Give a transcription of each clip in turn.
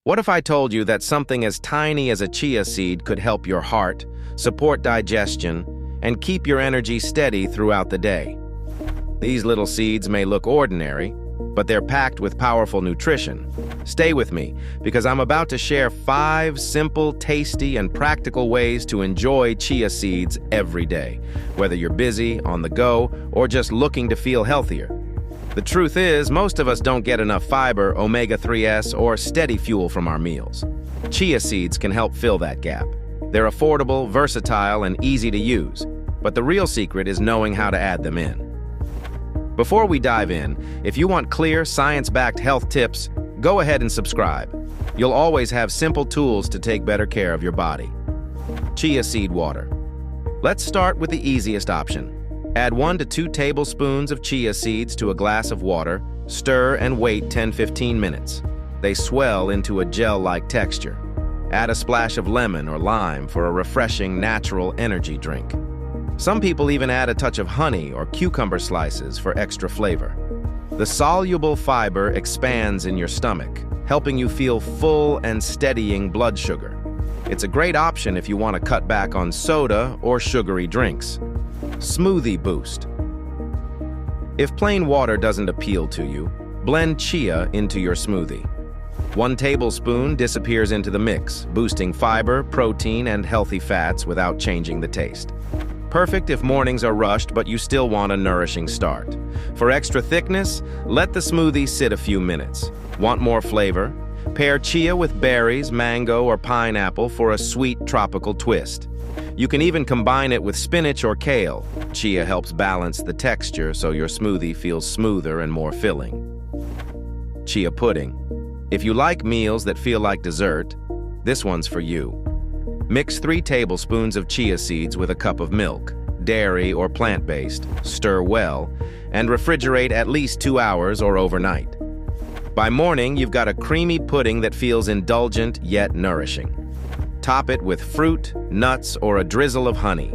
What if I told you that something as tiny as a chia seed could help your heart, support digestion, and keep your energy steady throughout the day? These little seeds may look ordinary, but they're packed with powerful nutrition. Stay with me, because I'm about to share 5 simple, tasty, and practical ways to enjoy chia seeds every day, whether you're busy, on the go, or just looking to feel healthier. The truth is, most of us don't get enough fiber, omega-3s, or steady fuel from our meals. Chia seeds can help fill that gap. They're affordable, versatile, and easy to use, but the real secret is knowing how to add them in. Before we dive in, if you want clear, science-backed health tips, go ahead and subscribe. You'll always have simple tools to take better care of your body. Chia seed water. Let's start with the easiest option. Add 1 to 2 tablespoons of chia seeds to a glass of water, stir and wait 10-15 minutes. They swell into a gel-like texture. Add a splash of lemon or lime for a refreshing, natural energy drink. Some people even add a touch of honey or cucumber slices for extra flavor. The soluble fiber expands in your stomach, helping you feel full and steadying blood sugar. It's a great option if you want to cut back on soda or sugary drinks. Smoothie boost. If plain water doesn't appeal to you, blend chia into your smoothie. 1 tablespoon disappears into the mix, boosting fiber, protein, and healthy fats without changing the taste. Perfect if mornings are rushed but you still want a nourishing start. For extra thickness, let the smoothie sit a few minutes. Want more flavor? Pair chia with berries, mango, or pineapple for a sweet tropical twist. You can even combine it with spinach or kale. Chia helps balance the texture so your smoothie feels smoother and more filling. Chia pudding. If you like meals that feel like dessert, this one's for you. Mix 3 tablespoons of chia seeds with a cup of milk, dairy or plant-based, stir well, and refrigerate at least 2 hours or overnight. By morning, you've got a creamy pudding that feels indulgent yet nourishing. Top it with fruit, nuts, or a drizzle of honey.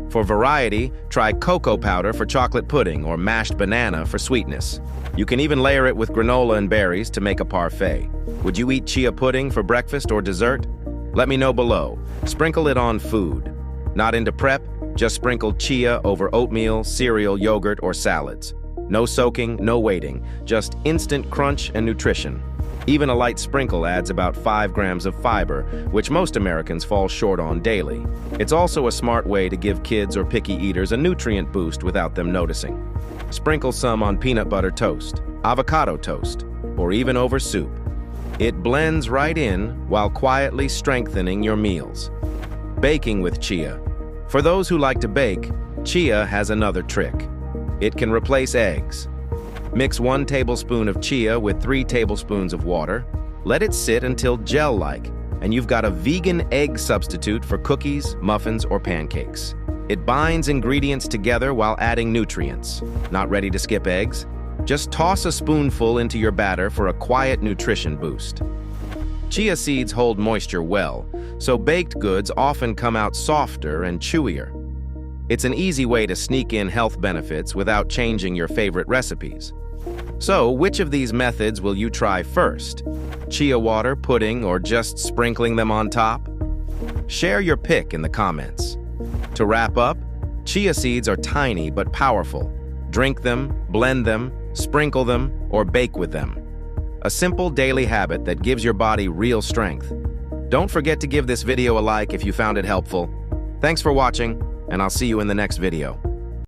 For variety, try cocoa powder for chocolate pudding or mashed banana for sweetness. You can even layer it with granola and berries to make a parfait. Would you eat chia pudding for breakfast or dessert? Let me know below. Sprinkle it on food. Not into prep? Just sprinkle chia over oatmeal, cereal, yogurt, or salads. No soaking, no waiting, just instant crunch and nutrition. Even a light sprinkle adds about 5 grams of fiber, which most Americans fall short on daily. It's also a smart way to give kids or picky eaters a nutrient boost without them noticing. Sprinkle some on peanut butter toast, avocado toast, or even over soup. It blends right in while quietly strengthening your meals. Baking with chia. For those who like to bake, chia has another trick. It can replace eggs. Mix 1 tablespoon of chia with 3 tablespoons of water. Let it sit until gel-like, and you've got a vegan egg substitute for cookies, muffins, or pancakes. It binds ingredients together while adding nutrients. Not ready to skip eggs? Just toss a spoonful into your batter for a quiet nutrition boost. Chia seeds hold moisture well, so baked goods often come out softer and chewier. It's an easy way to sneak in health benefits without changing your favorite recipes. So, which of these methods will you try first? Chia water, pudding, or just sprinkling them on top? Share your pick in the comments. To wrap up, chia seeds are tiny but powerful. Drink them, blend them, sprinkle them, or bake with them. A simple daily habit that gives your body real strength. Don't forget to give this video a like if you found it helpful. Thanks for watching, and I'll see you in the next video.